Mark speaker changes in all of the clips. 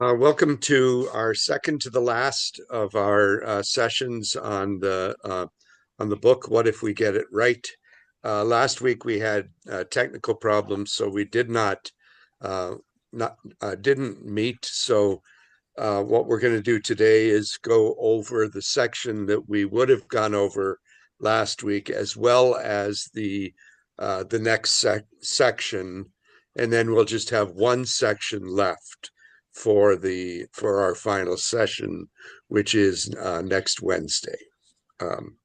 Speaker 1: Welcome to our second to the last of our sessions on the book. What if we get it right? Last week we had technical problems, so we uh, didn't meet. So what we're going to do today is go over the section that we would have gone over last week, as well as the next section, and then we'll just have one section left for our final session, which is next Wednesday. Um,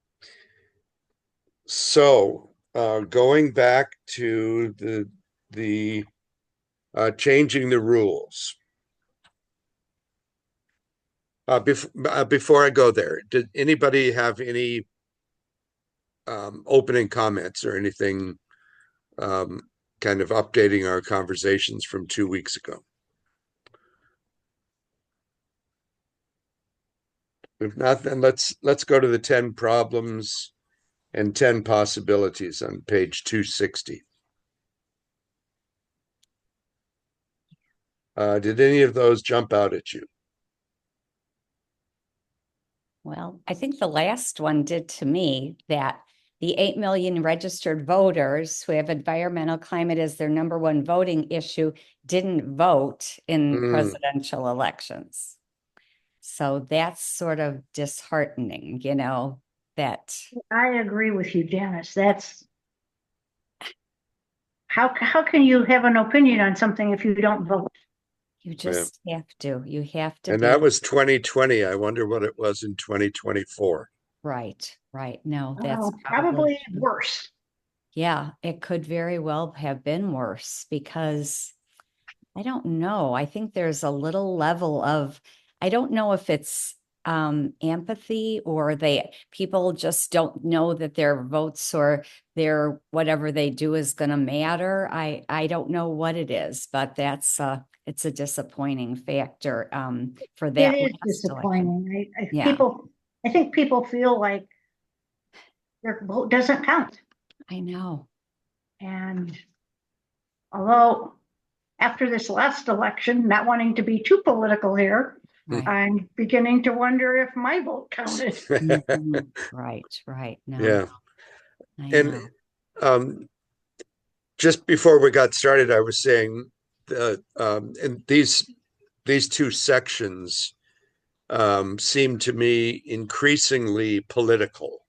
Speaker 1: Going back to the changing the rules. Before I go there, did anybody have any opening comments or anything, um, kind of updating our conversations from 2 weeks ago? If not, then let's go to the 10 problems and 10 possibilities on page 260. Did any of those jump out at you?
Speaker 2: Well, I think the last one did to me, that the 8 million registered voters who have environmental climate as their number one voting issue didn't vote in presidential elections. So that's sort of disheartening, that
Speaker 3: I agree with you, Janice. That's how can you have an opinion on something if you don't vote?
Speaker 2: you
Speaker 1: Yeah.
Speaker 2: just you have to
Speaker 1: And
Speaker 2: be
Speaker 1: that was 2020. I wonder what it was in 2024.
Speaker 2: right. No, that's
Speaker 3: Probably worse.
Speaker 2: Yeah, it could very well have been worse because I don't know. I think there's a little level of, I don't know if it's empathy, or people just don't know that their votes or their whatever they do is going to matter. I don't know what it is, but it's a disappointing factor for that.
Speaker 3: It is
Speaker 2: last
Speaker 3: disappointing.
Speaker 2: Yeah,
Speaker 3: I think people feel like their vote doesn't count.
Speaker 2: I know.
Speaker 3: And although after this last election, not wanting to be too political here,
Speaker 2: Right.
Speaker 3: I'm beginning to wonder if my vote counted.
Speaker 2: Mhm. Right. No,
Speaker 1: Yeah.
Speaker 2: I
Speaker 1: And
Speaker 2: know.
Speaker 1: just before we got started, I was saying in these two sections seem to me increasingly political.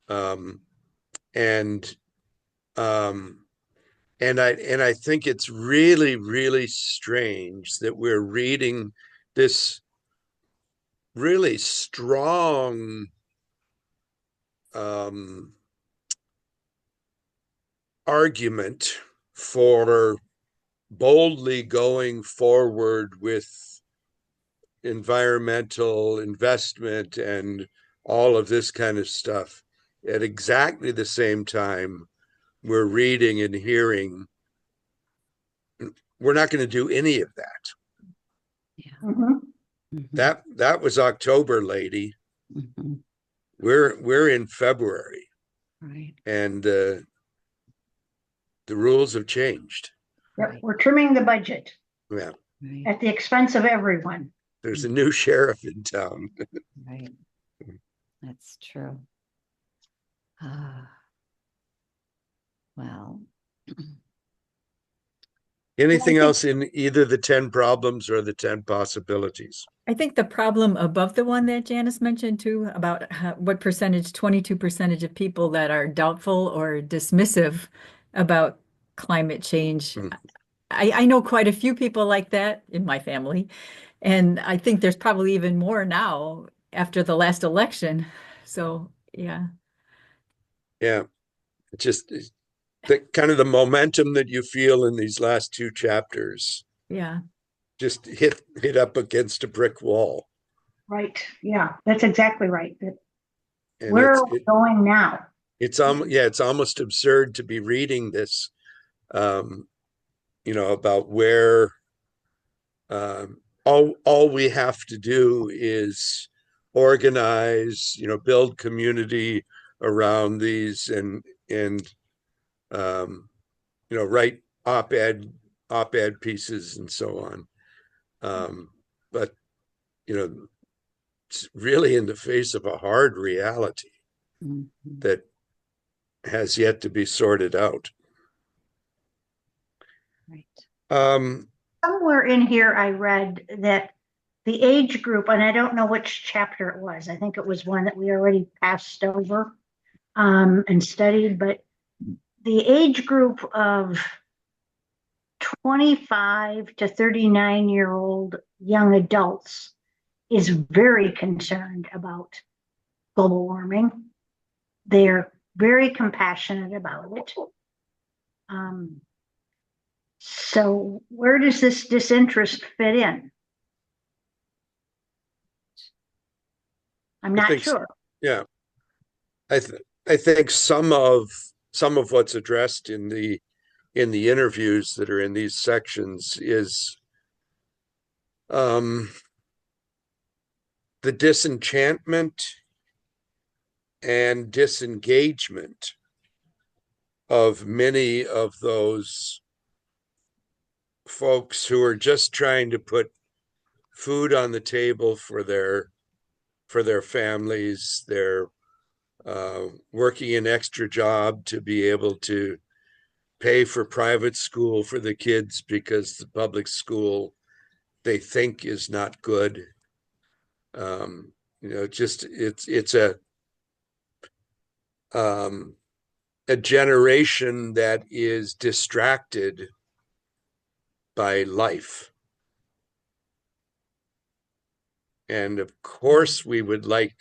Speaker 1: Um, and um, and I think it's really, really strange that we're reading this really strong um, argument for boldly going forward with environmental investment and all of this kind of stuff at exactly the same time we're reading and hearing we're not going to do any of that.
Speaker 2: Yeah.
Speaker 3: Mhm.
Speaker 1: That was October, lady.
Speaker 2: Mhm.
Speaker 1: We're in February,
Speaker 2: Right.
Speaker 1: and the rules have changed.
Speaker 3: Yep,
Speaker 2: Right.
Speaker 3: we're trimming the budget
Speaker 1: Yeah,
Speaker 2: Right.
Speaker 3: at the expense of everyone.
Speaker 1: there's a new sheriff in town.
Speaker 2: Right. That's true. Ah, well,
Speaker 3: And I
Speaker 1: Anything
Speaker 3: think
Speaker 1: else in either the 10 problems or the 10 possibilities?
Speaker 4: I think the problem above the one that Janice mentioned too, about what percentage, 22% of people that are doubtful or dismissive about climate change.
Speaker 1: Mm.
Speaker 4: I know quite a few people like that in my family. And I think there's probably even more now after the last election. So, yeah.
Speaker 1: Yeah, it's just the kind of the momentum that you feel in these last two chapters
Speaker 4: Yeah.
Speaker 1: just hit up against a brick wall.
Speaker 3: right. Yeah, that's exactly right.
Speaker 1: And
Speaker 3: Where are we going now?
Speaker 1: it's almost absurd to be reading this, um, about where all we have to do is organize, build community around these and write op-ed pieces and so on. but it's really in the face of a hard reality
Speaker 2: Mhm.
Speaker 1: that has yet to be sorted out.
Speaker 2: Right.
Speaker 3: Somewhere in here, I read that the age group, and I don't know which chapter it was. I think it was one that we already passed over and studied, but the age group of 25 to 39-year-old young adults is very concerned about global warming. They're very compassionate about it. So where does this disinterest fit in? I'm
Speaker 1: I
Speaker 3: not
Speaker 1: think
Speaker 3: sure.
Speaker 1: Yeah, I think some of what's addressed in the interviews that are in these sections is the disenchantment and disengagement of many of those folks who are just trying to put food on the table for their families. They're working an extra job to be able to pay for private school for the kids because the public school they think is not good. Just it's a generation that is distracted by life. And of course, we would like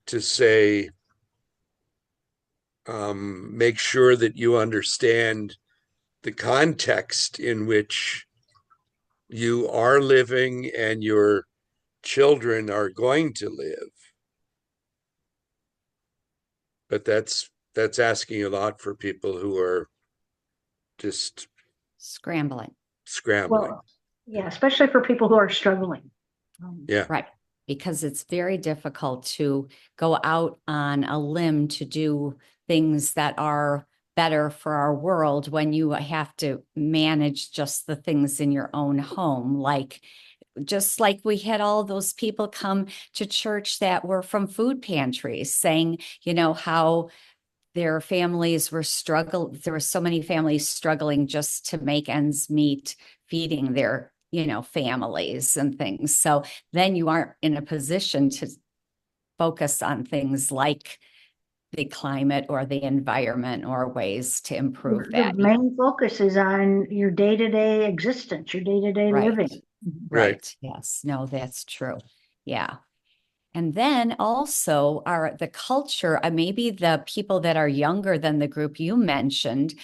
Speaker 1: to say, make sure that you understand the context in which you are living and your children are going to live. But that's asking a lot for people who are just
Speaker 2: Scrambling.
Speaker 3: Well, yeah, especially for people who are struggling.
Speaker 1: Yeah.
Speaker 2: Right. Because it's very difficult to go out on a limb to do things that are better for our world when you have to manage just the things in your own home. Just like we had all those people come to church that were from food pantries saying, how their families were struggling. There were so many families struggling just to make ends meet, feeding their, families and things. So then you aren't in a position to focus on things like the climate or the environment or ways to improve
Speaker 3: The
Speaker 2: that.
Speaker 3: main focus is on your day-to-day existence, your day-to-day living.
Speaker 2: Right. Yes. No, that's true. Yeah. And then also the culture, maybe the people that are younger than the group you mentioned,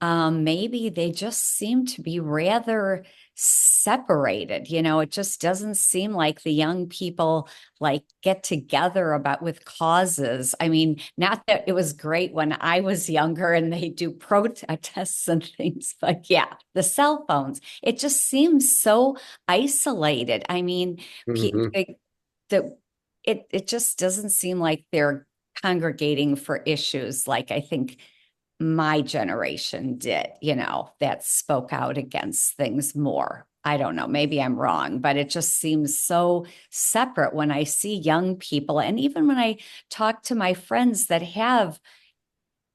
Speaker 2: maybe they just seem to be rather separated. It just doesn't seem like the young people get together with causes. I mean, not that it was great when I was younger and they do protests and things, but yeah, the cell phones, it just seems so isolated. I mean, it just doesn't seem like they're congregating for issues like I think my generation did, that spoke out against things more. I don't know, maybe I'm wrong, but it just seems so separate when I see young people. And even when I talk to my friends that have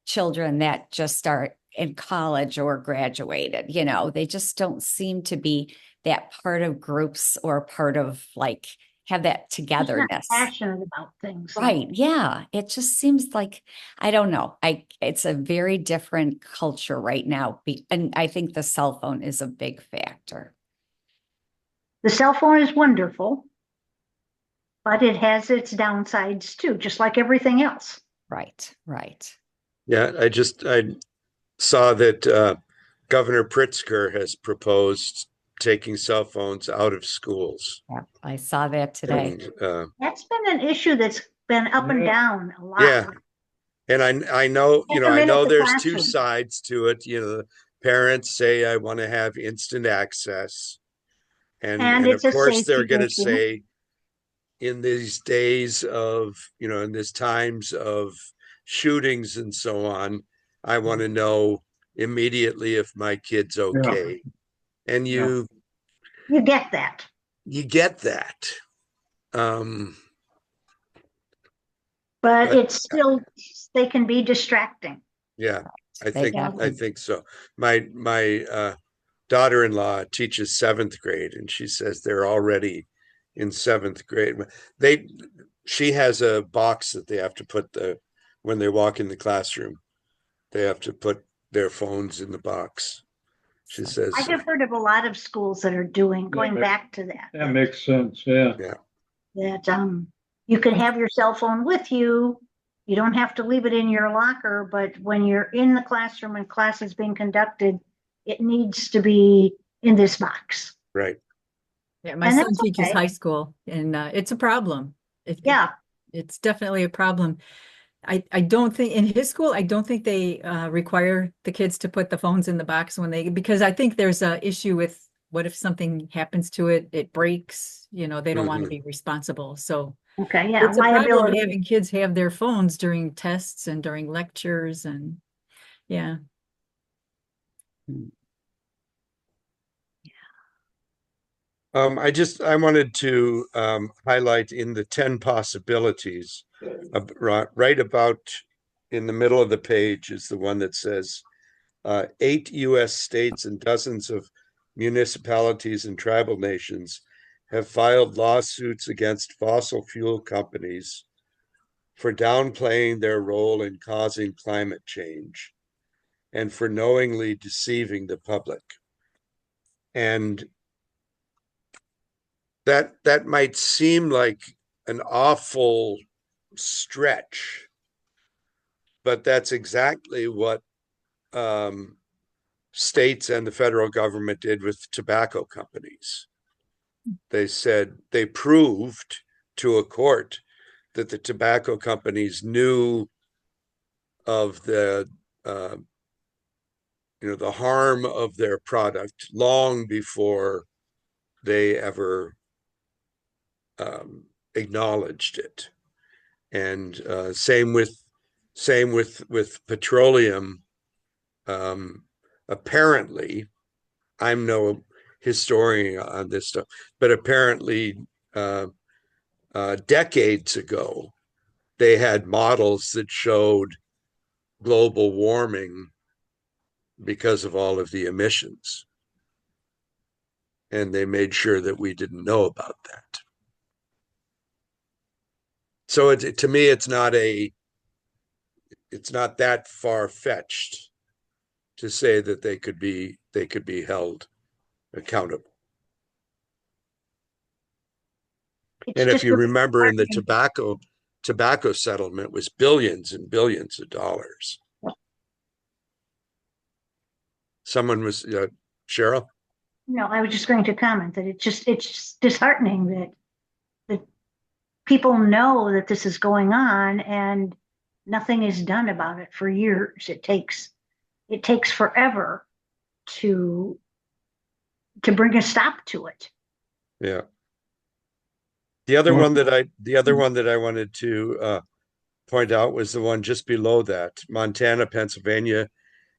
Speaker 2: children that just are in college or graduated, they just don't seem to be that part of groups or part of have that togetherness.
Speaker 3: Passionate about things.
Speaker 2: Right. Yeah. It just seems like, I don't know. It's a very different culture right now. And I think the cell phone is a big factor.
Speaker 3: The cell phone is wonderful, but it has its downsides too, just like everything else.
Speaker 2: Right. Right.
Speaker 1: Yeah. I saw that Governor Pritzker has proposed taking cell phones out of schools.
Speaker 2: Yeah, I saw that today.
Speaker 1: And,
Speaker 3: that's been an issue that's been up and down a lot.
Speaker 1: Yeah. And I know, there's two sides to it. The parents say, I want to have instant access. And of course, they're going to say, in these days of, in these times of shootings and so on, I want to know immediately if my kid's okay. And you
Speaker 3: get that.
Speaker 1: you get that. Um,
Speaker 3: But
Speaker 1: But-
Speaker 3: it's still, they can be distracting.
Speaker 1: yeah, I
Speaker 2: They
Speaker 1: think so. My daughter-in-law teaches seventh grade, and she says they're already in seventh grade. She has a box that they have to put when they walk in the classroom, they have to put their phones in the box. She says,
Speaker 3: I have heard of a lot of schools that are going back to that.
Speaker 5: That makes sense, yeah.
Speaker 3: That you can have your cell phone with you. You don't have to leave it in your locker, but when you're in the classroom and class is being conducted, it needs to be in this box.
Speaker 1: right.
Speaker 4: Yeah, my
Speaker 3: And
Speaker 4: son
Speaker 3: that's
Speaker 4: teaches
Speaker 3: okay.
Speaker 4: high school, and it's a problem.
Speaker 3: Yeah,
Speaker 4: It's definitely a problem. I don't think in his school, I don't think they require the kids to put the phones in the box because I think there's a issue with what if something happens to it, it breaks, they don't want to be responsible. So
Speaker 3: okay, yeah,
Speaker 4: it's a problem
Speaker 3: liability.
Speaker 4: having kids have their phones during tests and during lectures and yeah.
Speaker 1: I wanted to highlight in the 10 possibilities, right about in the middle of the page is the one that says 8 US states and dozens of municipalities and tribal nations have filed lawsuits against fossil fuel companies for downplaying their role in causing climate change and for knowingly deceiving the public. And that might seem like an awful stretch, but that's exactly what states and the federal government did with tobacco companies. They said they proved to a court that the tobacco companies knew of the the harm of their product long before they ever acknowledged it. And same with petroleum. Apparently, I'm no historian on this stuff, but apparently decades ago, they had models that showed global warming because of all of the emissions. And they made sure that we didn't know about that. So to me, it's not that far-fetched to say that they could be held accountable. And if you remember, in the tobacco settlement was billions and billions of dollars. Someone was Cheryl?
Speaker 3: No, I was just going to comment that it's just disheartening that people know that this is going on and nothing is done about it for years. It takes forever to bring a stop to it.
Speaker 1: Yeah. The other one that I wanted to point out was the one just below that. Montana, Pennsylvania,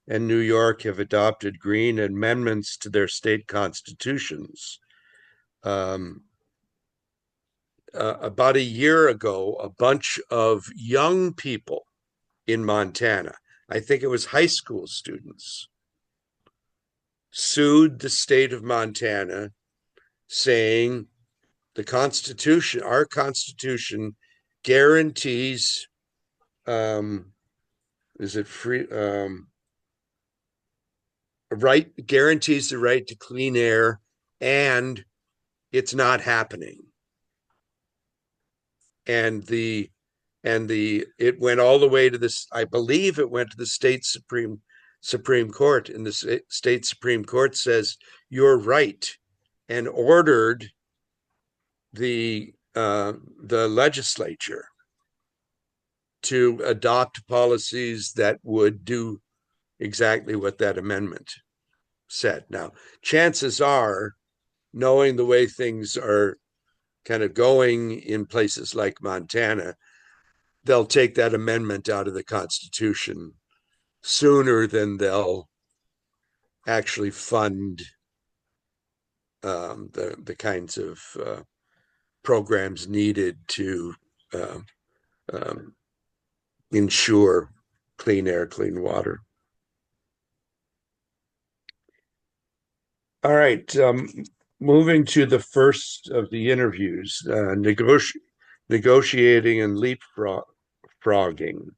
Speaker 1: and New York have adopted green amendments to their state constitutions. About a year ago, a bunch of young people in Montana, I think it was high school students, sued the state of Montana, saying our Constitution guarantees, guarantees the right to clean air, and it's not happening. And it went all the way to this, I believe it went to the state Supreme Court, and the state Supreme Court says you're right, and ordered the legislature to adopt policies that would do exactly what that amendment said. Now, chances are, knowing the way things are kind of going in places like Montana, they'll take that amendment out of the Constitution sooner than they'll actually fund the kinds of programs needed to ensure clean air, clean water. All right, moving to the first of the interviews, negotiating and leapfrogging.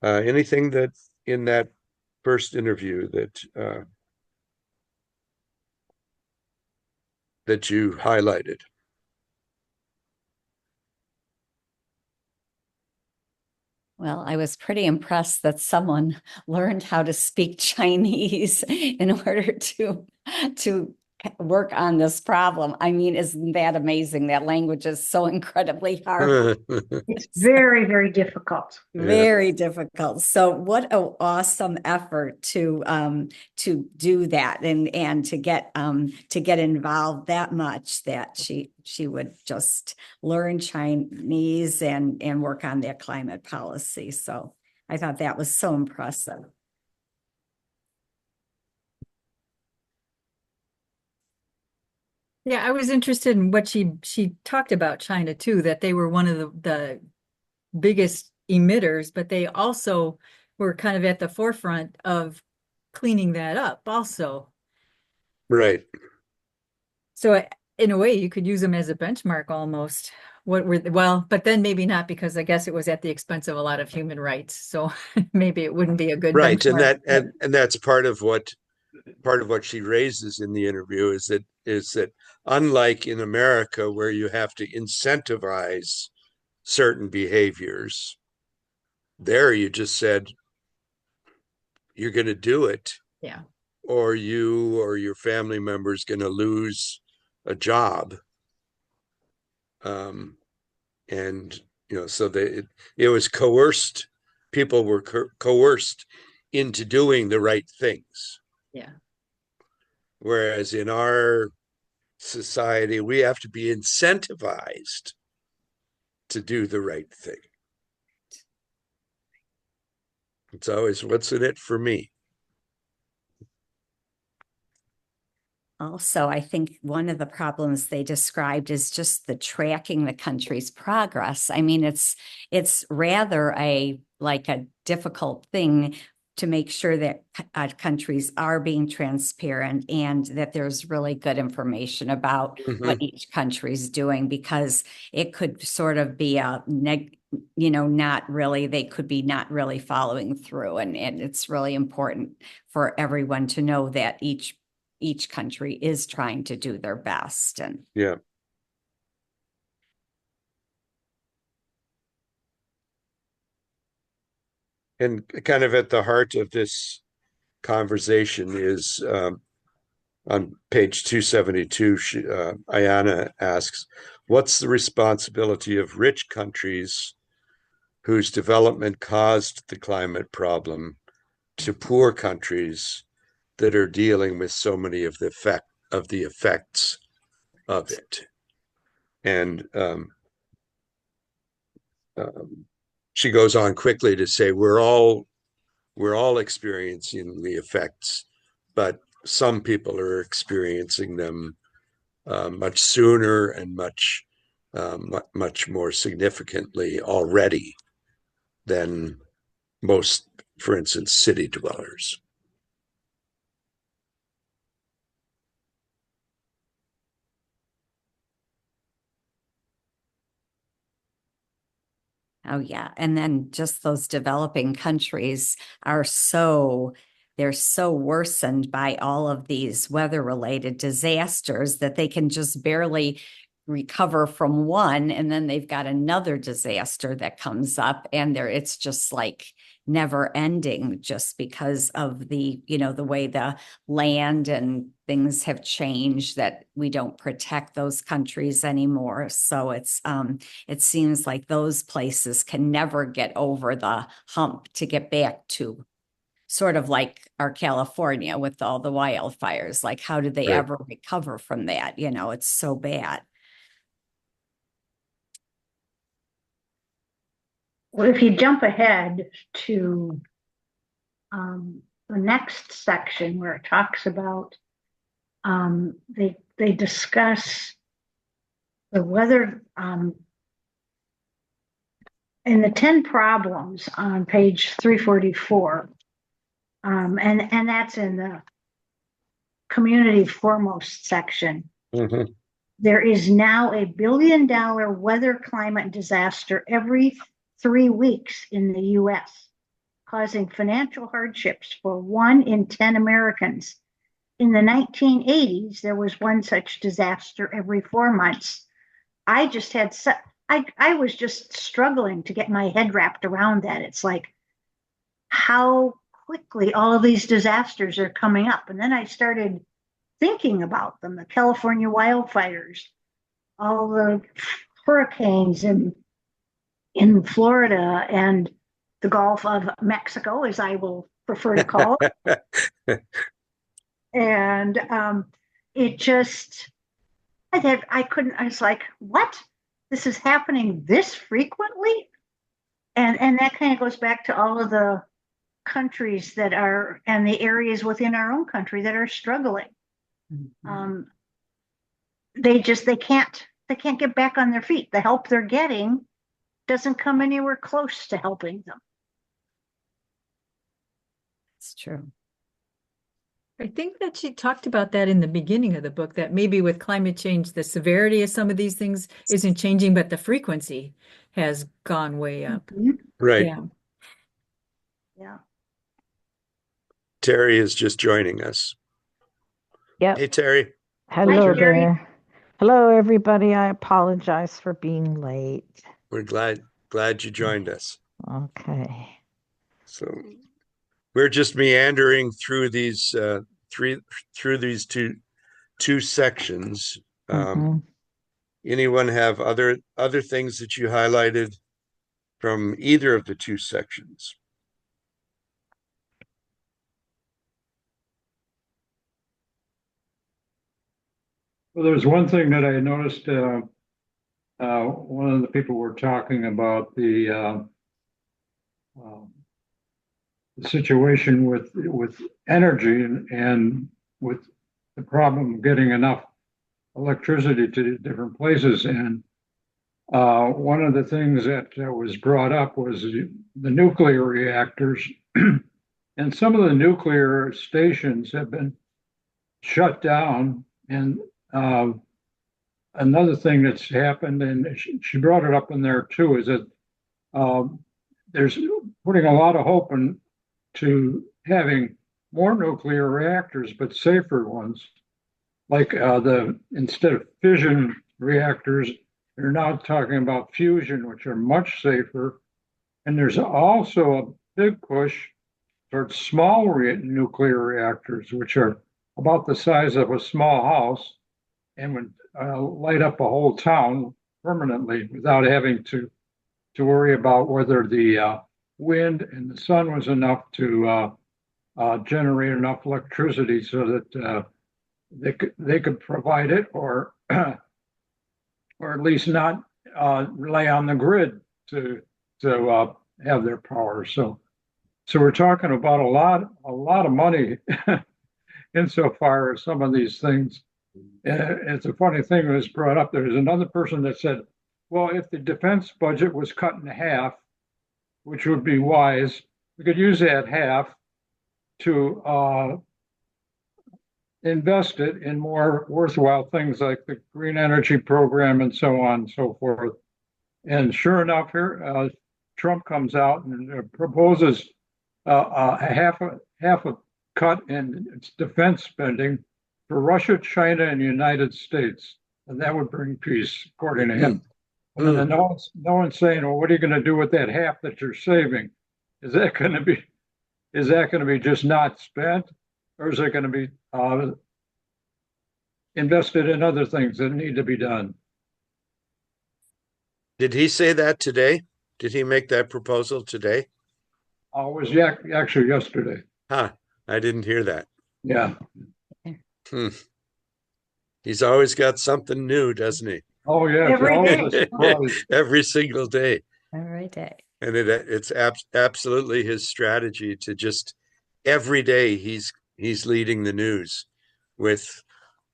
Speaker 1: Anything that in that first interview that you highlighted?
Speaker 2: Well, I was pretty impressed that someone learned how to speak Chinese in order to work on this problem. I mean, isn't that amazing? That language is so incredibly hard.
Speaker 3: It's very, very difficult.
Speaker 2: Very difficult. So what an awesome effort to do that and to get involved that much that she would just learn Chinese and work on their climate policy. So I thought that was so impressive.
Speaker 4: Yeah, I was interested in what she talked about China too, that they were one of the biggest emitters, but they also were kind of at the forefront of cleaning that up also.
Speaker 1: Right.
Speaker 4: So in a way, you could use them as a benchmark almost. But then maybe not, because I guess it was at the expense of a lot of human rights. So maybe it wouldn't be a good
Speaker 1: Right.
Speaker 4: benchmark.
Speaker 1: And that's part of what she raises in the interview is that unlike in America, where you have to incentivize certain behaviors, there you just said you're going to do it.
Speaker 4: Yeah.
Speaker 1: Or you or your family member is going to lose a job. And so it was coerced. People were coerced into doing the right things.
Speaker 4: Yeah.
Speaker 1: Whereas in our society, we have to be incentivized to do the right thing. It's always, what's in it for me?
Speaker 2: Also, I think one of the problems they described is just the tracking the country's progress. I mean, it's rather a difficult thing to make sure that countries are being transparent and that there's really good information about what each country is doing, because it could sort of be not really, they could be not really following through. And it's really important for everyone to know that each country is trying to do their best. And
Speaker 1: yeah. And kind of at the heart of this conversation is on page 272, Ayana asks, what's the responsibility of rich countries whose development caused the climate problem to poor countries that are dealing with so many of the effects of it? And she goes on quickly to say we're all experiencing the effects, but some people are experiencing them much sooner and much more significantly already than most, for instance, city dwellers.
Speaker 2: oh yeah, and then just those developing countries they're so worsened by all of these weather-related disasters that they can just barely recover from one, and then they've got another disaster that comes up, and it's just like never ending, just because of the way the land and things have changed, that we don't protect those countries anymore. So it seems like those places can never get over the hump to get back to sort of like our California with all the wildfires. Like, how did they ever recover from that? It's so bad.
Speaker 3: Well, if you jump ahead to the next section where it talks about They discuss the weather in the 10 problems on page 344. And that's in the community foremost section.
Speaker 1: Mhm.
Speaker 3: There is now a $1 billion weather climate disaster every 3 weeks in the US, causing financial hardships for 1 in 10 Americans. In the 1980s, there was one such disaster every 4 months. I was just struggling to get my head wrapped around that. It's like how quickly all of these disasters are coming up. And then I started thinking about them, the California wildfires, all the hurricanes in Florida and the Gulf of Mexico, as I will prefer to call it. And it just, I was like, what? This is happening this frequently? And that kind of goes back to all of the countries that are, and the areas within our own country that are struggling. They can't get back on their feet. The help they're getting doesn't come anywhere close to helping them.
Speaker 2: It's true.
Speaker 4: I think that she talked about that in the beginning of the book, that maybe with climate change, the severity of some of these things isn't changing, but the frequency has gone way up.
Speaker 1: Right.
Speaker 4: Yeah.
Speaker 3: Yeah.
Speaker 1: Terry is just joining us.
Speaker 5: Yep.
Speaker 1: Hey, Terry.
Speaker 5: Hello
Speaker 3: Jerry.
Speaker 5: there. Hello, everybody. I apologize for being late.
Speaker 1: We're glad you joined us.
Speaker 5: Okay.
Speaker 1: So we're just meandering through these two sections.
Speaker 5: Mhm.
Speaker 1: Anyone have other things that you highlighted from either of the two sections?
Speaker 6: Well, there's one thing that I noticed. One of the people were talking about the situation with energy and with the problem of getting enough electricity to different places. And one of the things that was brought up was the nuclear reactors. And some of the nuclear stations have been shut down. And another thing that's happened, and she brought it up in there too, is that there's putting a lot of hope into having more nuclear reactors, but safer ones. Like instead of fission reactors, they're now talking about fusion, which are much safer. And there's also a big push towards small nuclear reactors, which are about the size of a small house and would light up a whole town permanently without having to worry about whether the wind and the sun was enough to generate enough electricity so that they could provide it, or at least not rely on the grid to have their power. So we're talking about a lot of money insofar as some of these things. It's a funny thing that was brought up. There's another person that said, well, if the defense budget was cut in half, which would be wise, we could use that half to invest it in more worthwhile things like the green energy program and so on and so forth. And sure enough, here Trump comes out and proposes a half a cut in its defense spending for Russia, China, and the United States, and that would bring peace, according to him. And then no one's saying, well, what are you going to do with that half that you're saving? Is that going to be just not spent, or is it going to be invested in other things that need to be done?
Speaker 1: Did he say that today? Did he make that proposal today?
Speaker 6: It was actually yesterday.
Speaker 1: Huh, I didn't hear that.
Speaker 6: Yeah.
Speaker 1: He's always got something new, doesn't he?
Speaker 6: Oh, yeah.
Speaker 3: Every day.
Speaker 1: Every single day.
Speaker 2: Every day.
Speaker 1: And it's absolutely his strategy to just every day he's leading the news with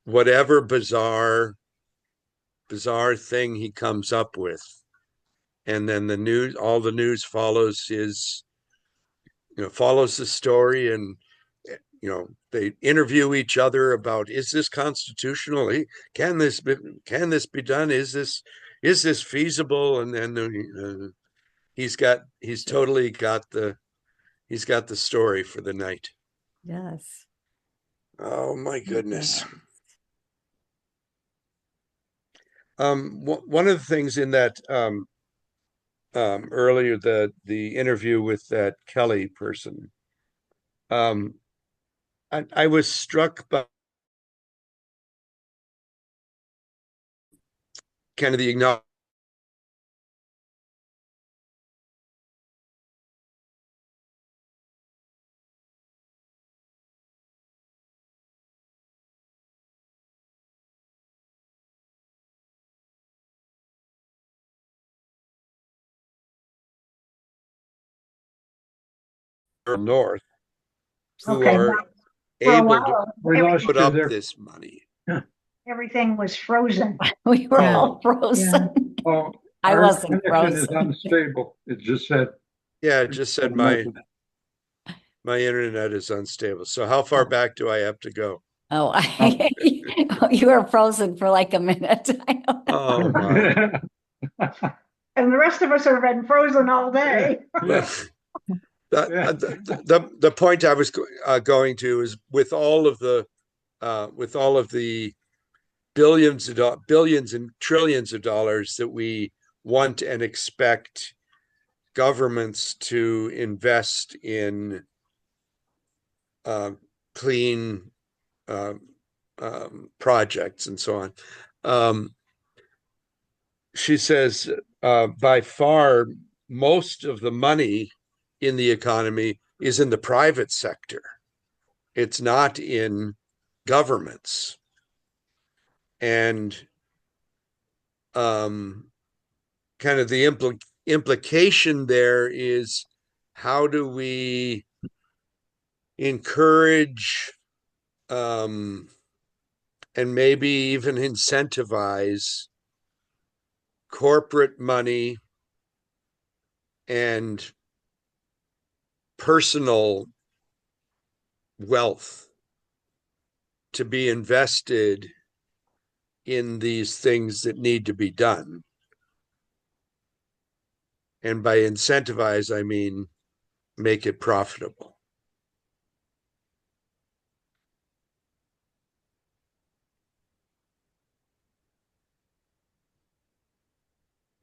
Speaker 1: whatever bizarre thing he comes up with. And then all the news follows follows the story, and they interview each other about, is this constitutional? Can this be done? Is this feasible? And then he's totally got the story for the night.
Speaker 2: Yes.
Speaker 1: Oh my goodness. One of the things in that earlier, the interview with that Kelly person, I was struck by kind of the North, who
Speaker 3: Okay,
Speaker 1: are
Speaker 3: For a
Speaker 1: able to
Speaker 3: while,
Speaker 6: We lost
Speaker 1: put
Speaker 6: you
Speaker 1: up
Speaker 6: there.
Speaker 1: this money.
Speaker 3: everything was frozen.
Speaker 2: We were
Speaker 4: Yeah.
Speaker 2: all frozen.
Speaker 6: Oh,
Speaker 2: I
Speaker 6: our
Speaker 2: wasn't
Speaker 6: connection is
Speaker 2: frozen.
Speaker 6: unstable. It just said.
Speaker 1: Yeah, it just said my internet is unstable. So how far back do I have to go?
Speaker 2: Oh, you were frozen for like a minute. I don't know.
Speaker 1: Oh my.
Speaker 3: And the rest of us have been frozen all day.
Speaker 6: Yeah.
Speaker 1: The point I was going to is, with all of the billions and trillions of dollars that we want and expect governments to invest in clean projects and so on. She says by far most of the money in the economy is in the private sector. It's not in governments. And kind of the implication there is, how do we encourage and maybe even incentivize corporate money and personal wealth to be invested in these things that need to be done. And by incentivize, I mean make it profitable.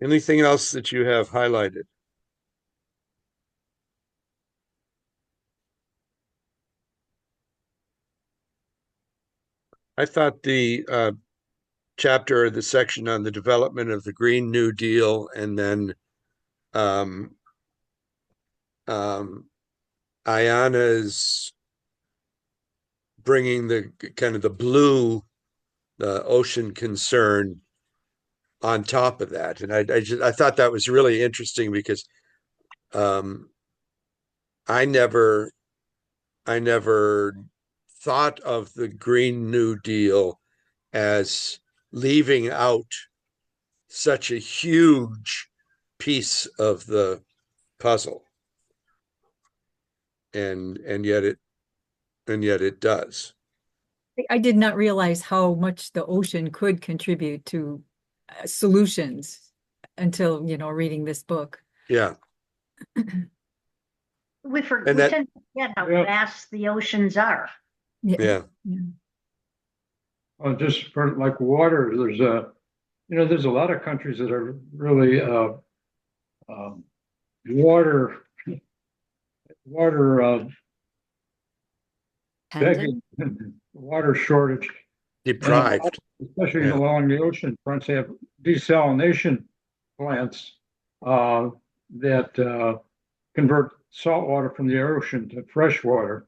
Speaker 1: Anything else that you have highlighted? I thought the chapter, the section on the development of the Green New Deal, and then Ayana's bringing the kind of the ocean concern on top of that. And I thought that was really interesting, because I never thought of the Green New Deal as leaving out such a huge piece of the puzzle. And yet it does.
Speaker 4: I did not realize how much the ocean could contribute to solutions until, reading this book.
Speaker 1: Yeah.
Speaker 3: We
Speaker 1: And
Speaker 3: tend to forget how
Speaker 6: Yeah.
Speaker 3: vast the oceans are.
Speaker 1: Yeah.
Speaker 6: Well, just for like water, there's a lot of countries that are really water begging, water shortage,
Speaker 1: Deprived.
Speaker 6: especially
Speaker 1: Yeah.
Speaker 6: along the ocean fronts. They have desalination plants that convert salt water from the ocean to fresh water.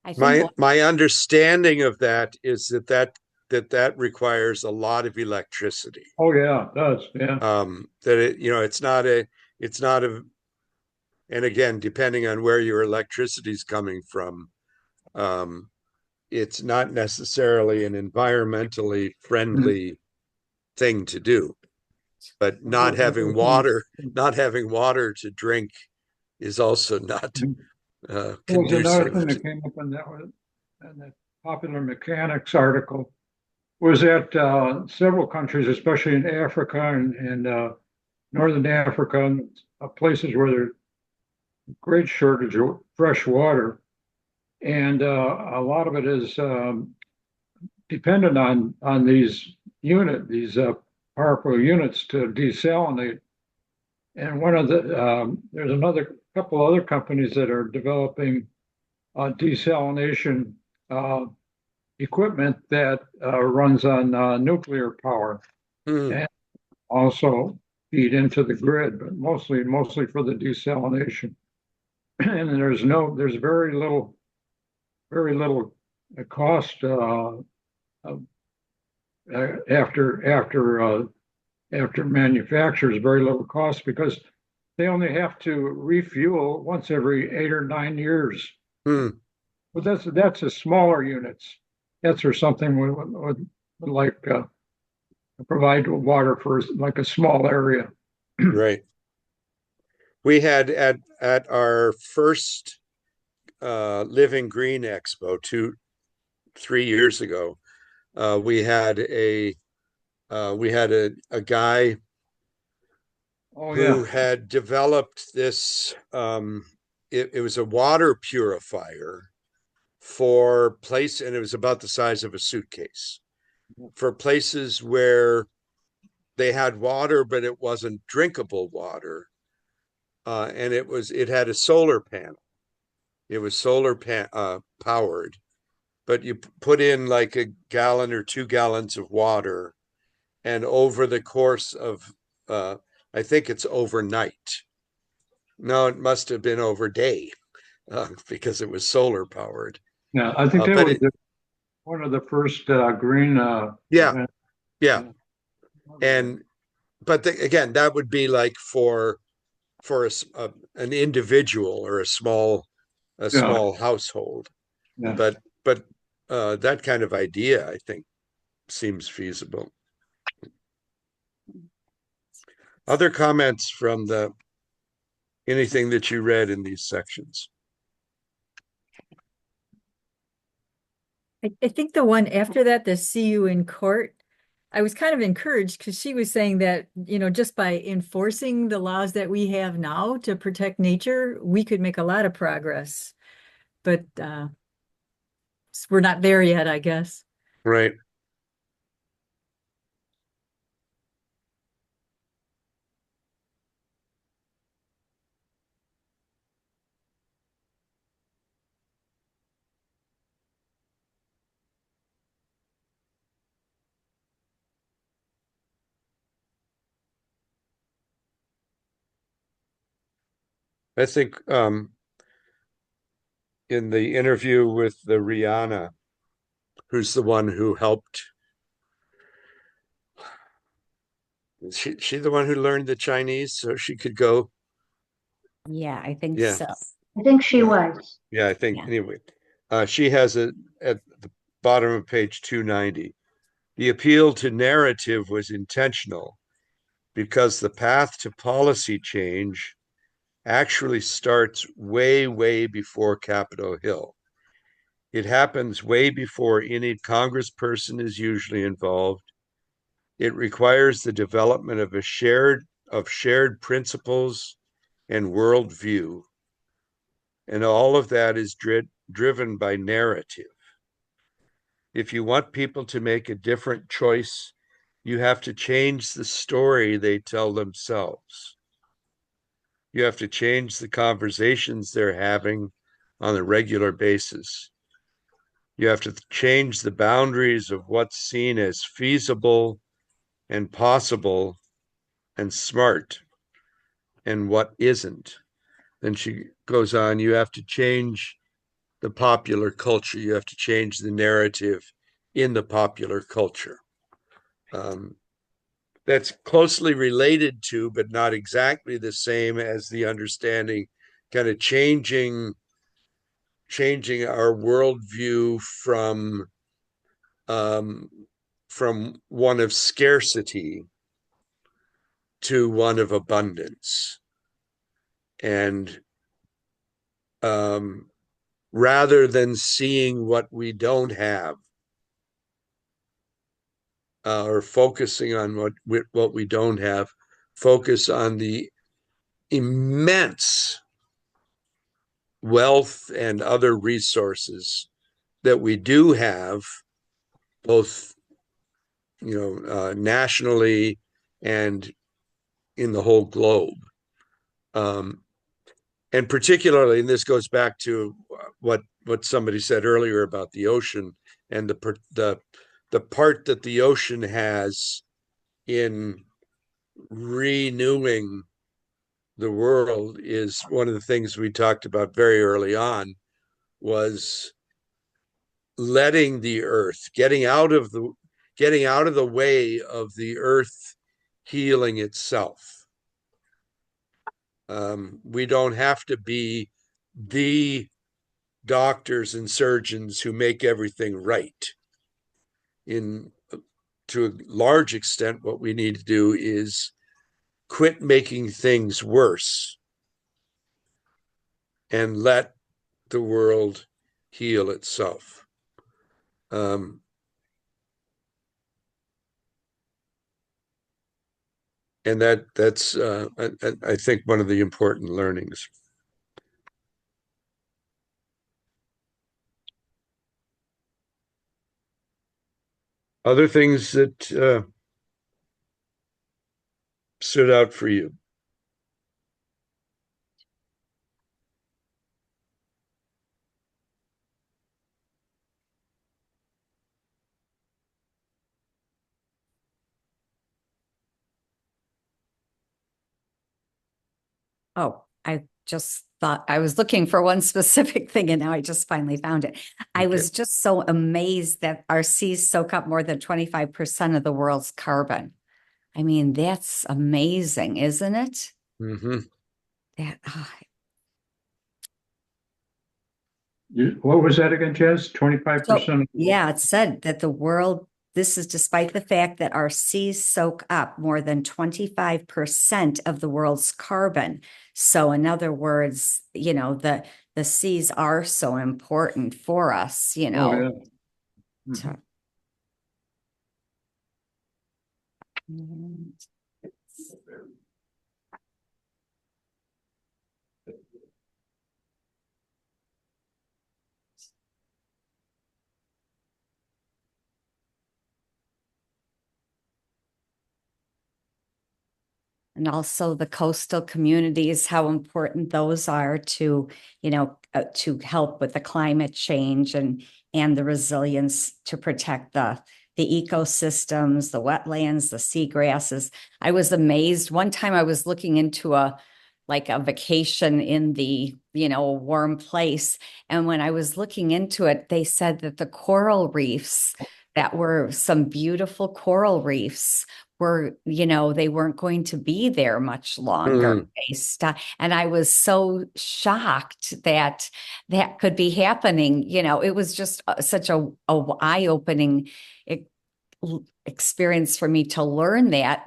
Speaker 2: I think
Speaker 1: My understanding of that is that requires a lot of electricity.
Speaker 6: Oh yeah, it does. Yeah.
Speaker 1: That it's not a, and again, depending on where your electricity is coming from, it's not necessarily an environmentally friendly thing to do. But not having water to drink is also not
Speaker 6: There was another thing
Speaker 1: conducive.
Speaker 6: that came up in that Popular Mechanics article was that several countries, especially in Africa and Northern Africa, and places where there's great shortage of fresh water, and a lot of it is dependent on these powerful units to desalinate. And there's another couple other companies that are developing desalination equipment that runs on nuclear power
Speaker 1: Hmm.
Speaker 6: and also feed into the grid, but mostly for the desalination. And there's very little cost after manufacturers, very little cost because they only have to refuel once every 8 or 9 years.
Speaker 1: Hmm.
Speaker 6: But that's a smaller units. That's or something we would like provide water for like a small area.
Speaker 1: Right. We had at our first Living Green Expo 3 years ago, we had a guy
Speaker 6: Oh
Speaker 1: who
Speaker 6: yeah,
Speaker 1: had developed this. It was a water purifier for place, and it was about the size of a suitcase for places where they had water, but it wasn't drinkable water. And it had a solar panel. It was powered, but you put in like a gallon or 2 gallons of water, and over the course of, I think it's overnight. No, it must have been over day because it was solar powered.
Speaker 6: yeah. I think that
Speaker 1: But
Speaker 6: was one of the first green
Speaker 1: yeah,
Speaker 6: events.
Speaker 1: yeah,
Speaker 6: Yeah.
Speaker 1: and again, that would be like for an individual or a
Speaker 6: Yeah,
Speaker 1: small household.
Speaker 6: yeah.
Speaker 1: But that kind of idea, I think, seems feasible. Other comments from anything that you read in these sections?
Speaker 4: I think the one after that, the see you in court, I was kind of encouraged because she was saying that, just by enforcing the laws that we have now to protect nature, we could make a lot of progress. But we're not there yet, I guess.
Speaker 1: Right. I think in the interview with the Rihanna, who's the one who helped. She the one who learned the Chinese so she could go.
Speaker 2: Yeah, I think
Speaker 1: Yeah.
Speaker 2: so.
Speaker 3: I think she
Speaker 1: Yeah.
Speaker 3: was.
Speaker 1: Yeah, I think
Speaker 2: Yeah.
Speaker 1: anyway. She has it at the bottom of page 290. The appeal to narrative was intentional because the path to policy change actually starts way, way before Capitol Hill. It happens way before any congressperson is usually involved. It requires the development of shared principles and worldview. And all of that is driven by narrative. If you want people to make a different choice, you have to change the story they tell themselves. You have to change the conversations they're having on a regular basis. You have to change the boundaries of what's seen as feasible and possible and smart and what isn't. Then she goes on, you have to change the popular culture. You have to change the narrative in the popular culture. That's closely related to, but not exactly the same as the understanding, kind of changing changing our worldview from one of scarcity to one of abundance. And rather than seeing what we don't have, or focusing on what we don't have, focus on the immense wealth and other resources that we do have, both nationally and in the whole globe. And particularly, and this goes back to what somebody said earlier about the ocean and the part that the ocean has in renewing the world is one of the things we talked about very early on, was letting the earth, getting out of the way of the earth healing itself. We don't have to be the doctors and surgeons who make everything right. To a large extent, what we need to do is quit making things worse and let the world heal itself. And that's I think one of the important learnings. Other things that stood out for you?
Speaker 2: Oh, I just thought I was looking for one specific thing and now I just finally found it. I
Speaker 1: Okay.
Speaker 2: was just so amazed that our seas soak up more than 25% of the world's carbon. I mean, that's amazing, isn't it?
Speaker 1: Mm-hmm.
Speaker 6: What was that again, Jess? 25%?
Speaker 2: Yeah, it said that this is despite the fact that our seas soak up more than 25% of the world's carbon. So in other words, the seas are so important for us,
Speaker 6: Oh, yeah.
Speaker 2: So- And also the coastal communities, how important those are to, to help with the climate change and the resilience to protect the ecosystems, the wetlands, the seagrasses. I was amazed. One time I was looking into a vacation in the, a warm place. And when I was looking into it, they said that the coral reefs, that were some beautiful coral reefs, were, they weren't going to be there much longer. They stopped. And I was so shocked that that could be happening. It was just such a eye-opening experience for me to learn that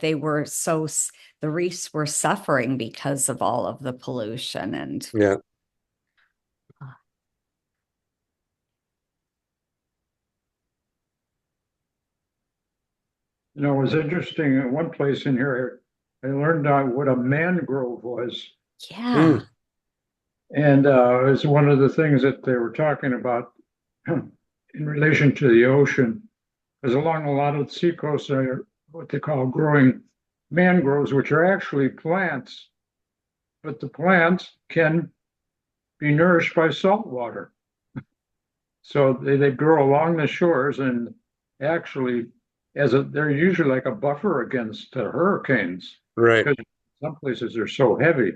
Speaker 2: they were the reefs were suffering because of all of the pollution and
Speaker 1: Yeah.
Speaker 6: It was interesting. In one place in here, I learned what a mangrove was.
Speaker 2: yeah.
Speaker 6: And it was one of the things that they were talking about in relation to the ocean, because along a lot of the seacoasts are what they call growing mangroves, which are actually plants, but the plants can be nourished by salt water. So they grow along the shores and actually they're usually like a buffer against hurricanes.
Speaker 1: Right.
Speaker 6: Because some places are so heavy,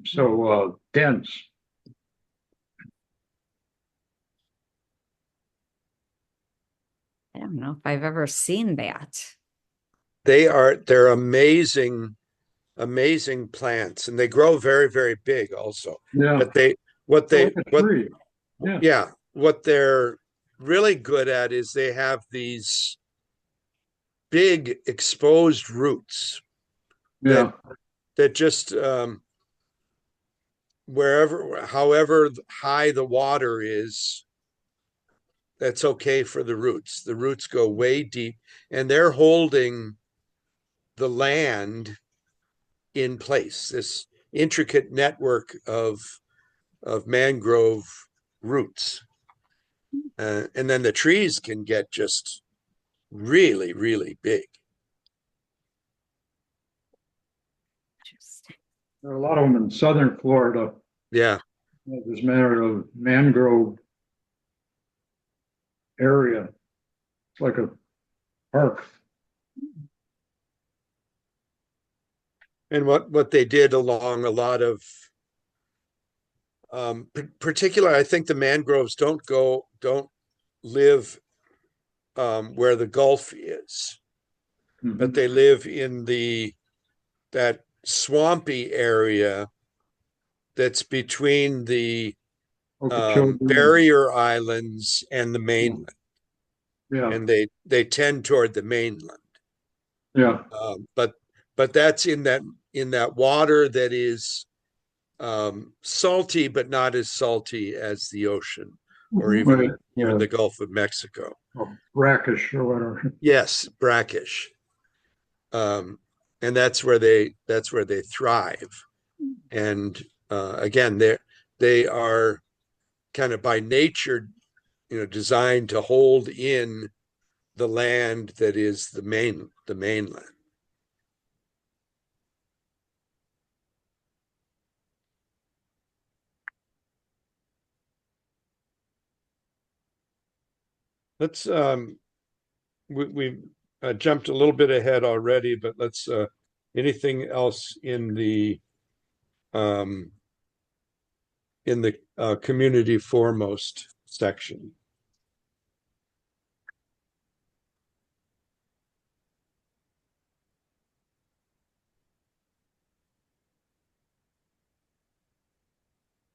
Speaker 6: so dense.
Speaker 2: I don't know if I've ever seen that.
Speaker 1: They're amazing plants, and they grow very, very big also.
Speaker 6: Yeah.
Speaker 1: But what they,
Speaker 6: Like a
Speaker 1: what,
Speaker 6: tree. Yeah.
Speaker 1: yeah, what they're really good at is they have these big exposed roots
Speaker 6: Yeah.
Speaker 1: that just wherever, however high the water is, that's okay for the roots. The roots go way deep, and they're holding the land in place. This intricate network of mangrove roots, and then the trees can get just really, really big.
Speaker 2: Interesting.
Speaker 6: There are a lot of them in southern Florida.
Speaker 1: Yeah,
Speaker 6: This matter of mangrove area. It's like a park.
Speaker 1: and what they did along a lot of particular, I think the mangroves don't live where the Gulf is, but they live in that swampy area that's between the
Speaker 6: Okeechobee.
Speaker 1: barrier islands and the mainland,
Speaker 6: Yeah,
Speaker 1: and they tend toward the mainland.
Speaker 6: yeah.
Speaker 1: But that's in that water that is salty, but not as salty as the ocean or
Speaker 6: Right,
Speaker 1: even the Gulf of Mexico.
Speaker 6: or brackish or whatever.
Speaker 1: Yes, brackish. And that's where they thrive. And again, they are kind of by nature, designed to hold in the land that is the mainland. Let's we jumped a little bit ahead already, but let's anything else in the community foremost section?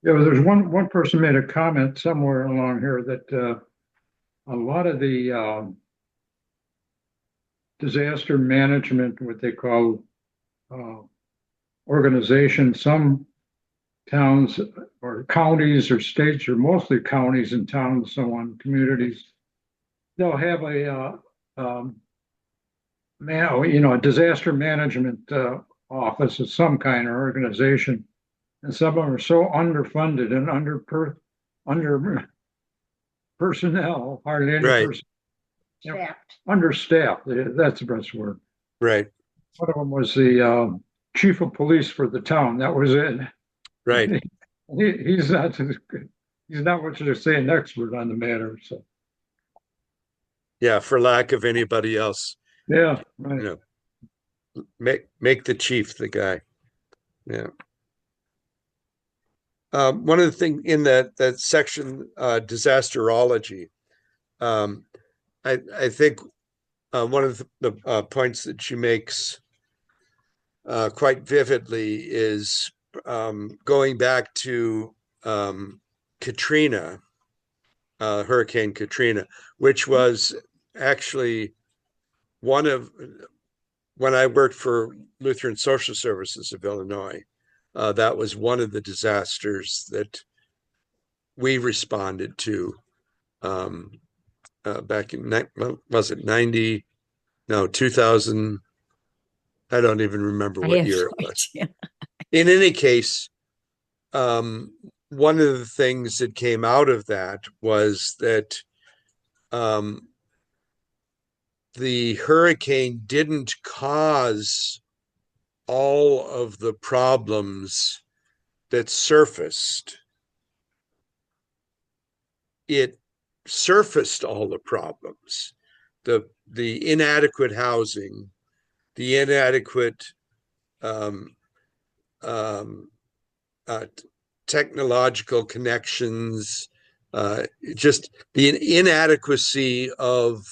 Speaker 6: Yeah, there's one person made a comment somewhere along here that a lot of the disaster management, what they call organization, some towns or counties or states, or mostly counties and towns, so on, communities, they'll have a a disaster management office of some kind or organization, and some of them are so underfunded and under personnel, hardly any
Speaker 1: Right.
Speaker 6: person,
Speaker 3: Staffed.
Speaker 6: understaffed. That's the best word.
Speaker 1: Right,
Speaker 6: One of them was the chief of police for the town. That was it.
Speaker 1: right.
Speaker 6: He's not what you say an expert on the matter. So
Speaker 1: Yeah, for lack of anybody else,
Speaker 6: yeah, right.
Speaker 1: make the chief the guy. Yeah. One of the things in that section, disasterology, I think one of the points that she makes quite vividly is going back to Katrina, Hurricane Katrina, which was actually when I worked for Lutheran Social Services of Illinois. That was one of the disasters that we responded to back in, was it 90? No, 2000. I don't even remember
Speaker 2: I
Speaker 1: what
Speaker 2: have
Speaker 1: year
Speaker 2: no
Speaker 1: it was.
Speaker 2: idea.
Speaker 1: In any case, one of the things that came out of that was that the hurricane didn't cause all of the problems that surfaced. It surfaced all the problems, the inadequate housing, the inadequate um, um, technological connections, just the inadequacy of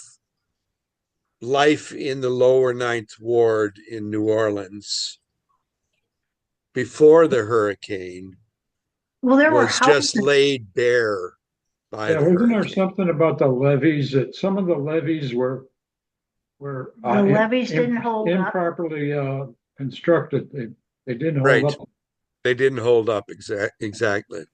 Speaker 1: life in the lower Ninth Ward in New Orleans before the hurricane
Speaker 3: Well, there were
Speaker 1: was just
Speaker 3: houses.
Speaker 1: laid bare by
Speaker 6: Yeah,
Speaker 1: the
Speaker 6: wasn't there
Speaker 1: hurricane.
Speaker 6: something about the levees, that some of the levees were
Speaker 3: The levees didn't hold up.
Speaker 6: improperly constructed. They didn't hold
Speaker 1: Right.
Speaker 6: up.
Speaker 1: They didn't hold up exactly.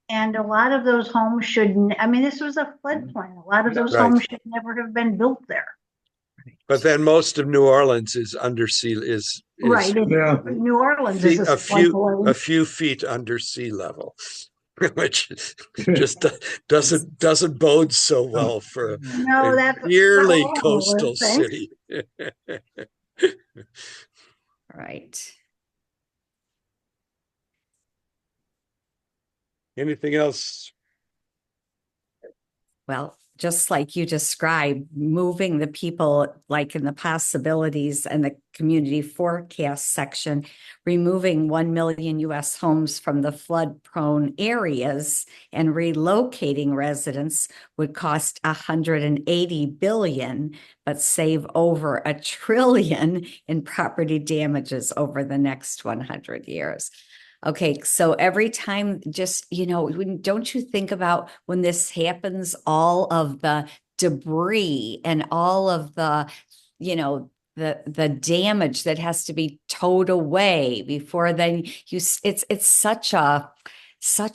Speaker 3: And a lot of those homes I mean, this was a floodplain. A lot of those
Speaker 1: Right.
Speaker 3: homes should never have been built there.
Speaker 1: But then most of New Orleans is under sea,
Speaker 3: Right.
Speaker 6: Yeah.
Speaker 3: New Orleans is
Speaker 1: a
Speaker 3: floodplain.
Speaker 1: few feet under sea level, which just doesn't bode so well for
Speaker 3: No,
Speaker 1: a
Speaker 3: that's
Speaker 1: nearly
Speaker 3: all
Speaker 1: coastal
Speaker 3: thanks.
Speaker 1: city.
Speaker 2: Right.
Speaker 1: Anything else?
Speaker 2: Well, just like you described, moving the people like in the possibilities and the community forecast section, removing 1 million US homes from the flood prone areas and relocating residents would cost 180 billion, but save over $1 trillion in property damages over the next 100 years. Okay, so every time, just, don't you think about when this happens, all of the debris and all of the, the damage that has to be towed away before then it's such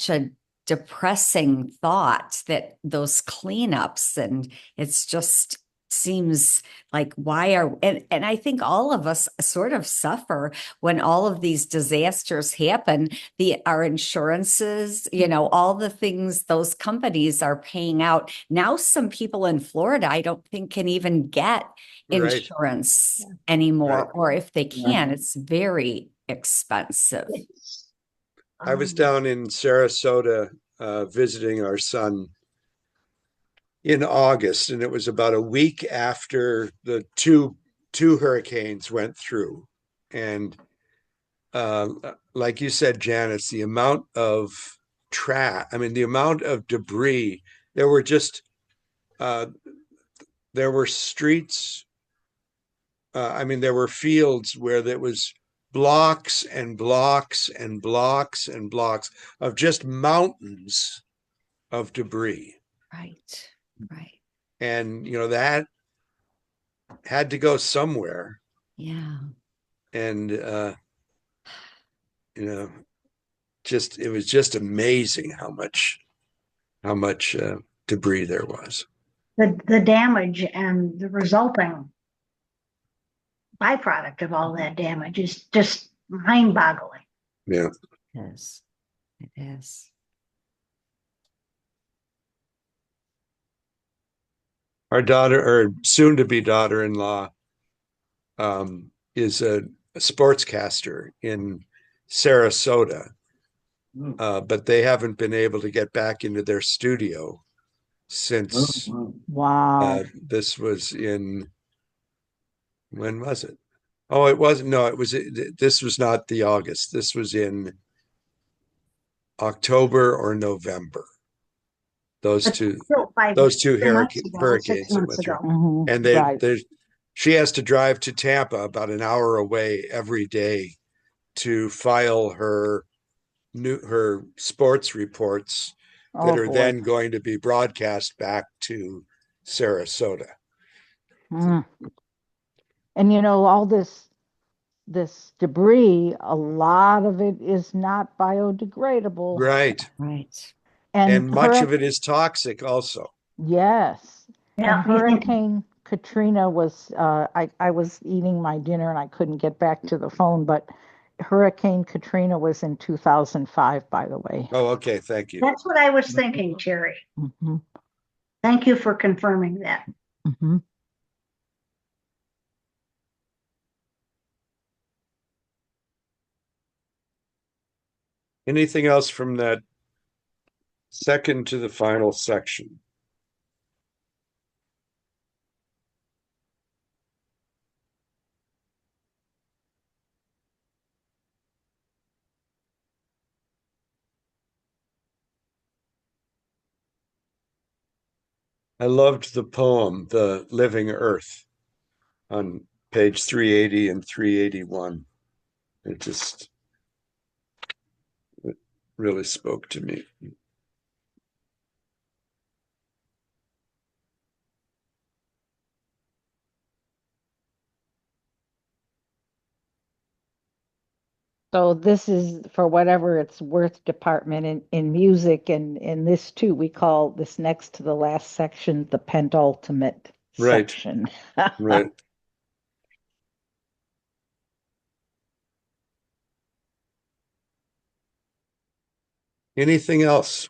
Speaker 2: a depressing thought that those cleanups, and it's just seems like and I think all of us sort of suffer when all of these disasters happen. Our insurances, all the things those companies are paying out. Now some people in Florida I don't think can even get
Speaker 1: Right.
Speaker 2: insurance anymore,
Speaker 1: Right.
Speaker 2: or if they can, it's very expensive.
Speaker 1: I was down in Sarasota visiting our son in August, and it was about a week after the two hurricanes went through. And like you said, Janice, the amount of the amount of debris, there were just there were streets, there were fields where there was blocks and blocks and blocks and blocks of just mountains of debris.
Speaker 2: Right.
Speaker 1: And that had to go somewhere.
Speaker 2: Yeah.
Speaker 1: And it was just amazing how much debris there was.
Speaker 3: The damage and the resulting byproduct of all that damage is just mind-boggling.
Speaker 1: Yeah.
Speaker 2: Yes, it is.
Speaker 1: Our daughter, or soon-to-be daughter-in-law, is a sportscaster in Sarasota, but they haven't been able to get back into their studio since
Speaker 5: Wow.
Speaker 1: this was in, when was it? Oh, it wasn't. No, this was not the August. This was in October or November. Those two hurricanes that went through.
Speaker 5: Mhm,
Speaker 1: And
Speaker 5: right.
Speaker 1: she has to drive to Tampa about an hour away every day to file her sports reports
Speaker 5: Oh,
Speaker 1: that are
Speaker 5: boy.
Speaker 1: then going to be broadcast back to Sarasota.
Speaker 5: Mm. And all this debris, a lot of it is not biodegradable.
Speaker 1: Right. And much of it is toxic also.
Speaker 5: Yes.
Speaker 3: Yeah,
Speaker 5: And Hurricane Katrina was, I was eating my dinner and I couldn't get back to the phone, but Hurricane Katrina was in 2005, by the way.
Speaker 1: Oh, okay. Thank you.
Speaker 3: that's what I was thinking, Terry.
Speaker 5: Mhm,
Speaker 3: Thank you for confirming that.
Speaker 5: mhm.
Speaker 1: Anything else from that second to the final section? I loved the poem, The Living Earth, on page 380 and 381. It just really spoke to me.
Speaker 5: So this is for whatever it's worth department in music, and in this too, we call this next to the last section the penultimate
Speaker 1: Right.
Speaker 5: section.
Speaker 1: Right. Anything else?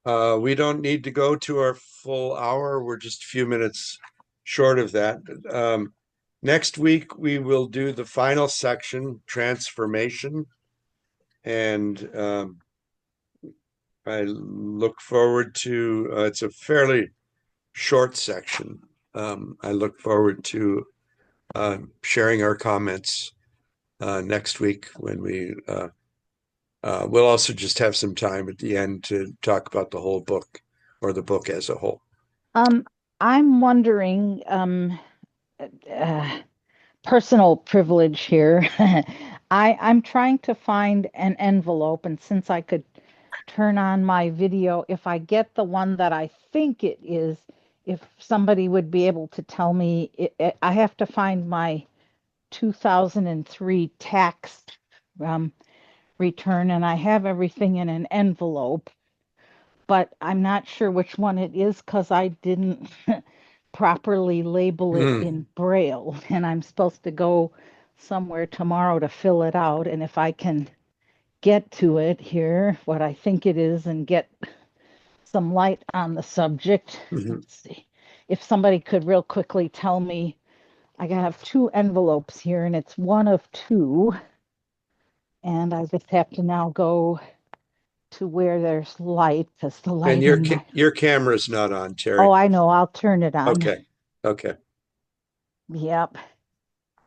Speaker 1: We don't need to go to our full hour. We're just a few minutes short of that. Next week, we will do the final section, transformation. And I look forward to, it's a fairly short section. I look forward to sharing our comments next week when we'll also just have some time at the end to talk about the whole book or the book as a whole.
Speaker 5: I'm wondering, personal privilege here. I'm trying to find an envelope, and since I could turn on my video, if I get the one that I think it is, if somebody would be able to tell me, I have to find my 2003 tax return, and I have everything in an envelope, but I'm not sure which one it is because I didn't properly label it in Braille, and I'm supposed to go somewhere tomorrow to fill it out. And if I can get to it here, what I think it is, and get some light on the subject, let's see. If somebody could real quickly tell me, I have two envelopes here, and it's one of two. And I just have to now go to where there's light, because the light
Speaker 1: And
Speaker 5: in
Speaker 1: your camera's not on, Terry.
Speaker 5: Oh, I know. I'll turn it on.
Speaker 1: Okay.
Speaker 5: Yep.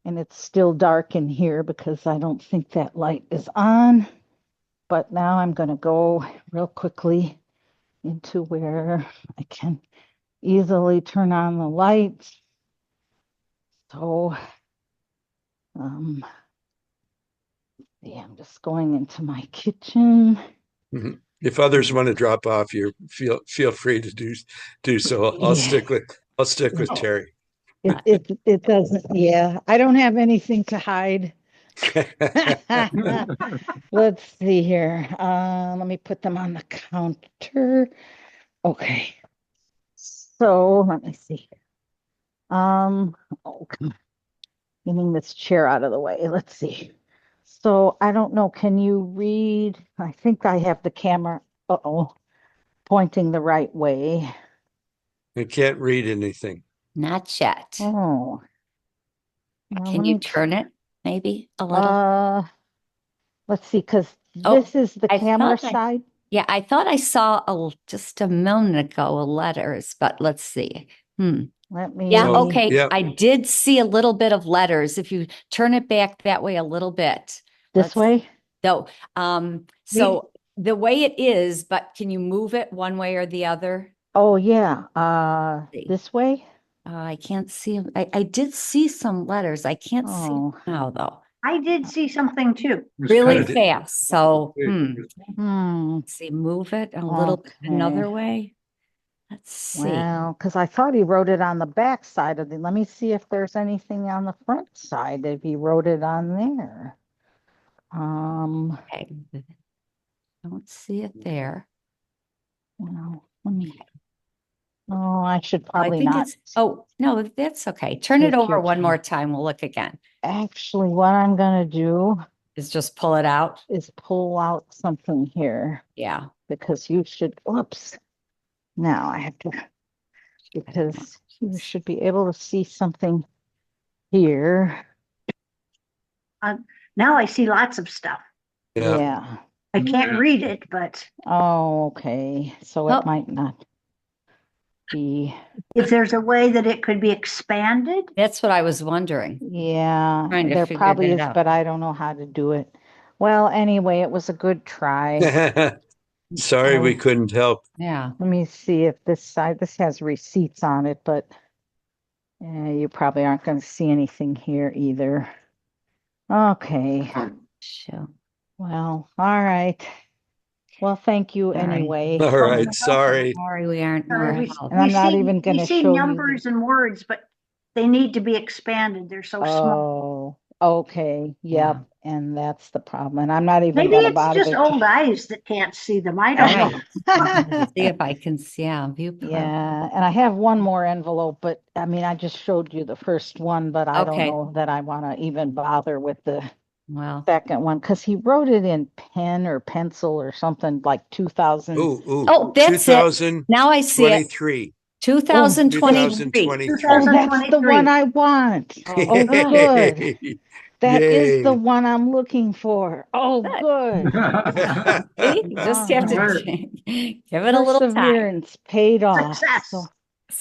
Speaker 5: And it's still dark in here because I don't think that light is on. But now I'm going to go real quickly into where I can easily turn on the lights. So, yeah, I'm just going into my kitchen.
Speaker 1: If others want to drop off, you feel free to do so. I'll stick with Terry.
Speaker 5: It doesn't. Yeah, I don't have anything to hide. Let's see here. Let me put them on the counter. Okay. So let me see. Oh, come on. Getting this chair out of the way. Let's see. So I don't know. Can you read? I think I have the camera. Pointing the right way.
Speaker 1: I can't read anything.
Speaker 2: Not yet.
Speaker 5: Oh.
Speaker 2: Can you turn it maybe a little?
Speaker 5: Let's see, because
Speaker 2: Oh,
Speaker 5: this is the
Speaker 2: I
Speaker 5: camera
Speaker 2: thought
Speaker 5: side.
Speaker 2: Yeah, I thought I saw just a moment ago letters, but let's see.
Speaker 5: Let me.
Speaker 2: Yeah,
Speaker 1: Oh,
Speaker 2: okay.
Speaker 1: yeah.
Speaker 2: I did see a little bit of letters. If you turn it back that way a little bit.
Speaker 5: This way?
Speaker 2: So, so the way it is, but can you move it one way or the other?
Speaker 5: Oh, yeah. This way?
Speaker 2: I can't see 'em. I did see some letters. I can't see 'em
Speaker 5: Oh.
Speaker 2: now though.
Speaker 3: I did see something too.
Speaker 2: Really
Speaker 1: kinda-
Speaker 2: fast. So,
Speaker 5: Hmm.
Speaker 2: see, move it a little another
Speaker 5: Okay.
Speaker 2: way. Let's see.
Speaker 5: Well, because I thought he wrote it on the back side of the. Let me see if there's anything on the front side if he wrote it on there.
Speaker 2: Okay. Don't see it there.
Speaker 5: Well, let me. Oh, I should
Speaker 2: I
Speaker 5: probably
Speaker 2: think
Speaker 5: not.
Speaker 2: oh, no, that's okay. Turn it
Speaker 5: Take
Speaker 2: over
Speaker 5: your
Speaker 2: one
Speaker 5: time.
Speaker 2: more time. We'll look again.
Speaker 5: Actually, what I'm gonna do
Speaker 2: Is just pull it out.
Speaker 5: is pull out something here
Speaker 2: Yeah.
Speaker 5: because you should. Whoops. Now I have to, because you should be able to see something here.
Speaker 3: Now I see lots of stuff.
Speaker 1: Yeah.
Speaker 5: Yeah.
Speaker 3: I can't read it, but
Speaker 5: Oh, okay. So
Speaker 2: Oh.
Speaker 5: it might not be.
Speaker 3: if there's a way that it could be expanded,
Speaker 2: That's what I was wondering.
Speaker 5: Yeah,
Speaker 2: Trying to
Speaker 5: there
Speaker 2: figure
Speaker 5: probably
Speaker 2: that
Speaker 5: is,
Speaker 2: out.
Speaker 5: but I don't know how to do it. Well, anyway, it was a good try.
Speaker 1: Sorry, we couldn't help.
Speaker 2: Yeah.
Speaker 5: Let me see if this side, this has receipts on it, but you probably aren't going to see anything here either. Okay.
Speaker 2: Sure.
Speaker 5: Well, all right. Well, thank you
Speaker 2: Sorry.
Speaker 5: anyway.
Speaker 1: All right, sorry.
Speaker 2: Sorry, we aren't more
Speaker 3: Sorry,
Speaker 2: help.
Speaker 5: And I'm
Speaker 3: we
Speaker 5: not
Speaker 3: see-
Speaker 5: even gonna
Speaker 3: We see
Speaker 5: show you the-
Speaker 3: numbers and words, but they need to be expanded. They're so small.
Speaker 5: Oh, okay.
Speaker 2: Yeah.
Speaker 5: Yep. And that's the problem. And I'm not even
Speaker 3: Maybe
Speaker 5: gonna
Speaker 3: it's
Speaker 5: bother
Speaker 3: just
Speaker 5: to.
Speaker 3: old eyes that can't see them. I don't know.
Speaker 2: Right. See if I can see, view.
Speaker 5: Yeah, and I have one more envelope, but I mean, I just showed you the first one, but I don't
Speaker 2: Okay.
Speaker 5: know that I want to even bother with the
Speaker 2: Well,
Speaker 5: second one because he wrote it in pen or pencil or something like 2000.
Speaker 1: Ooh,
Speaker 2: oh, that's it. Now I see it.
Speaker 1: 2023.
Speaker 2: 2023.
Speaker 1: 2023.
Speaker 5: Oh, that's the one
Speaker 3: 2023.
Speaker 5: I want.
Speaker 2: Oh,
Speaker 5: Oh, good. That is the
Speaker 1: Yay.
Speaker 5: one I'm looking for. Oh, good.
Speaker 2: See, you just have to
Speaker 6: Alright.
Speaker 2: give it a little time.
Speaker 5: Perseverance paid off.
Speaker 3: Success.
Speaker 5: So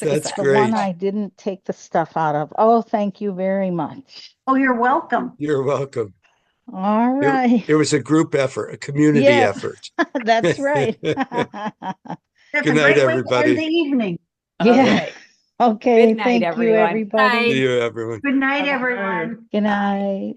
Speaker 1: That's
Speaker 2: Success.
Speaker 5: the
Speaker 1: great.
Speaker 5: one I didn't take the stuff out of. Oh, thank you very much.
Speaker 3: Oh, you're welcome.
Speaker 1: You're welcome.
Speaker 5: All right.
Speaker 1: It was a group effort, a community
Speaker 5: Yes.
Speaker 1: effort.
Speaker 5: That's right.
Speaker 3: That's
Speaker 1: Good
Speaker 3: a
Speaker 1: night,
Speaker 3: great way to
Speaker 1: everybody.
Speaker 3: end the evening.
Speaker 5: Yeah.
Speaker 2: Okay.
Speaker 5: Okay.
Speaker 2: Good night,
Speaker 5: Thank you,
Speaker 2: everyone.
Speaker 5: everybody.
Speaker 1: See you, everyone.
Speaker 3: Good night,
Speaker 2: Bye-bye.
Speaker 3: everyone.
Speaker 5: Good night.